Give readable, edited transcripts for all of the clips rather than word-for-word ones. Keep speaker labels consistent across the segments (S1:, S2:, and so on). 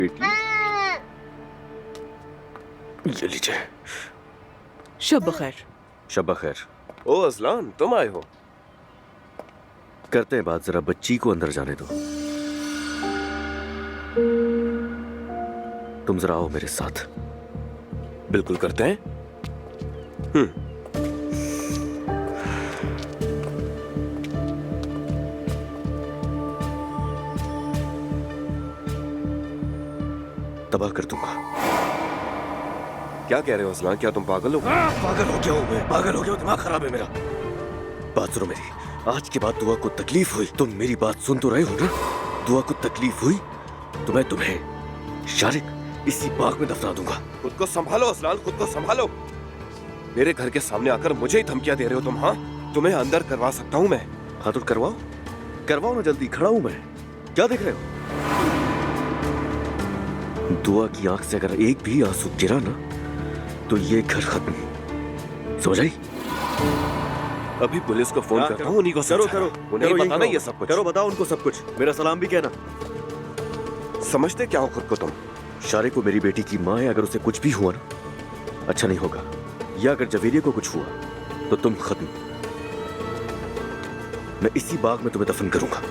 S1: बेटी, ये लीजिए।
S2: शब बखैर।
S1: शब बखैर।
S3: ओ असलान, तुम आए हो?
S1: करते हैं बात, जरा बच्ची को अंदर जाने दो। तुम जरा आओ मेरे साथ।
S3: बिल्कुल करते हैं।
S1: तबाह कर दूंगा।
S3: क्या कह रहे हो असलान? क्या तुम पागल हो?
S1: पागल हो गया हूं मैं, पागल हो गया हूं, दिमाग खराब है मेरा। बात सुनो मेरी, आज के बाद दुआ को तकलीफ हुई, तुम मेरी बात सुन तो रहे हो ना? दुआ को तकलीफ हुई तो मैं तुम्हें शारिक इसी बाग में दफना दूंगा।
S3: खुद को संभालो असलान, खुद को संभालो। मेरे घर के सामने आकर मुझे ही धमकियां दे रहे हो तुम? हाँ, तुम्हें अंदर करवा सकता हूँ मैं।
S1: हाँ तो करवाओ, करवाओ ना, जल्दी, खड़ा हूं मैं। क्या देख रहे हो? दुआ की आंख से अगर एक भी आंसू गिरा ना तो ये घर खत्म। समझ आई?
S3: अभी पुलिस को फोन करता हूँ, उन्हीं को
S1: करो
S3: समझाना।
S1: करो,
S3: उन्हें
S1: करो,
S3: बताना
S1: यही
S3: ये सब कुछ।
S1: करो, बताओ उनको सब कुछ। मेरा सलाम भी कहना।
S3: समझते क्या हो खुद को तुम?
S1: शारिक को मेरी बेटी की माँ है, अगर उसे कुछ भी हुआ ना अच्छा नहीं होगा, या अगर जवेरिया को कुछ हुआ तो तुम खत्म। मैं इसी बाग में तुम्हें दफन करूंगा।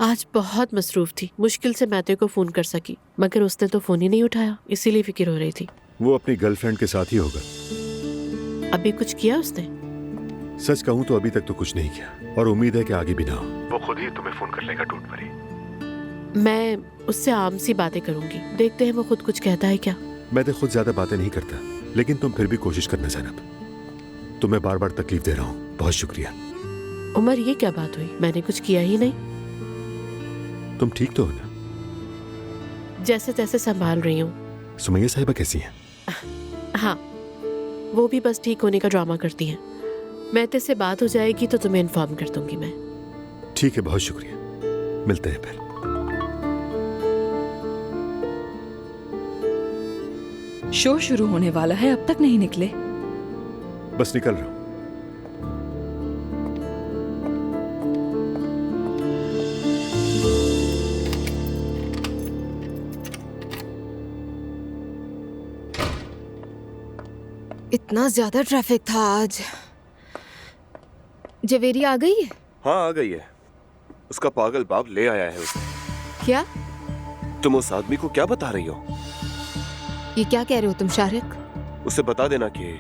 S2: आज बहुत मसरूफ थी, मुश्किल से मैते को फोन कर सकी, मगर उसने तो फोन ही नहीं उठाया, इसीलिए फिक्र हो रही थी।
S4: वो अपनी गर्लफ्रेंड के साथ ही होगा।
S2: अभी कुछ किया उसने?
S4: सच कहूं तो अभी तक तो कुछ नहीं किया, और उम्मीद है कि आगे भी ना हो। वो खुद ही तुम्हें फोन कर लेगा टूट पड़ी।
S2: मैं उससे आम सी बातें करूंगी, देखते हैं वो खुद कुछ कहता है क्या।
S4: मैं तो खुद ज्यादा बातें नहीं करता, लेकिन तुम फिर भी कोशिश करना ज़ैनब। तुम्हें बार बार तकलीफ दे रहा हूँ, बहुत शुक्रिया।
S2: उमर, ये क्या बात हुई? मैंने कुछ किया ही नहीं।
S4: तुम ठीक तो हो ना?
S2: जैसे तैसे संभाल रही हूँ।
S4: सुमैया साहिबा कैसी हैं?
S2: हाँ, वो भी बस ठीक होने का ड्रामा करती हैं। मैते से बात हो जाएगी तो तुम्हें इन्फॉर्म कर दूंगी मैं।
S4: ठीक है, बहुत शुक्रिया, मिलते हैं फिर।
S5: शो शुरू होने वाला है, अब तक नहीं निकले।
S4: बस निकल रहा हूँ।
S6: इतना ज्यादा ट्रैफिक था आज। जवेरिया आ गई है?
S3: हाँ, आ गई है। उसका पागल बाप ले आया है उसे।
S6: क्या?
S3: तुम उस आदमी को क्या बता रही हो?
S6: ये क्या कह रहे हो तुम शारिक?
S3: उसे बता देना कि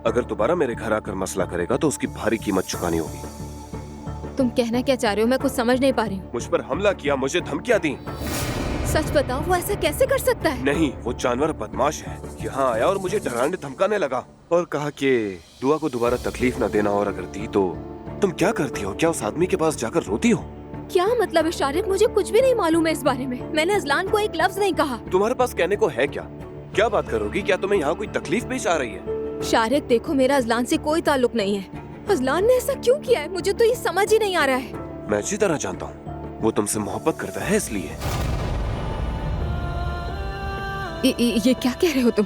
S3: अगर दोबारा मेरे घर आकर मसला करेगा तो उसकी भारी कीमत चुकानी होगी।
S6: तुम कहना क्या चाह रहे हो? मैं कुछ समझ नहीं पा रही हूँ।
S3: मुझ पर हमला किया, मुझे धमकियां दी।
S6: सच बताओ, वो ऐसा कैसे कर सकता है?
S3: नहीं, वो जानवर बदमाश है। यहाँ आया और मुझे डराने धमकाने लगा और कहा कि दुआ को दोबारा तकलीफ न देना, और अगर दी तो तुम क्या करती हो? क्या उस आदमी के पास जाकर रोती हो?
S6: क्या मतलब है शारिक? मुझे कुछ भी नहीं मालूम है इस बारे में। मैंने अजलान को एक लफ्ज नहीं कहा।
S3: तुम्हारे पास कहने को है क्या? क्या बात करोगी? क्या तुम्हें यहाँ कोई तकलीफ पेश आ रही है?
S6: शारिक देखो, मेरा अजलान से कोई ताल्लुक नहीं है। अजलान ने ऐसा क्यों किया है? मुझे तो ये समझ ही नहीं आ रहा है।
S3: मैं अच्छी तरह जानता हूँ, वो तुमसे मोहब्बत करता है इसलिए।
S6: ये क्या कह रहे हो तुम?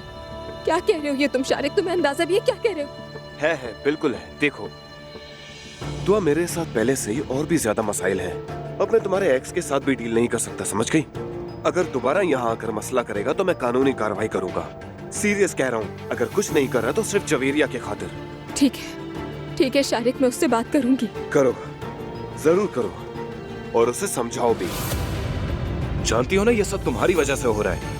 S6: क्या कह रहे हो ये तुम शारिक? तुम्हें अंदाजा भी है क्या कह रहे हो?
S3: है, बिल्कुल है। देखो, दुआ मेरे साथ पहले से ही और भी ज्यादा मसाइल है। अब मैं तुम्हारे एक्स के साथ भी डील नहीं कर सकता, समझ गई? अगर दोबारा यहाँ आकर मसला करेगा तो मैं कानूनी कार्रवाई करूंगा। सीरियस कह रहा हूँ, अगर कुछ नहीं कर रहा तो सिर्फ जवेरिया के खातिर।
S6: ठीक है शारिक, मैं उससे बात करूंगी।
S3: करो, जरूर करो, और उसे समझाओ भी। जानती हो ना, ये सब तुम्हारी वजह से हो रहा है।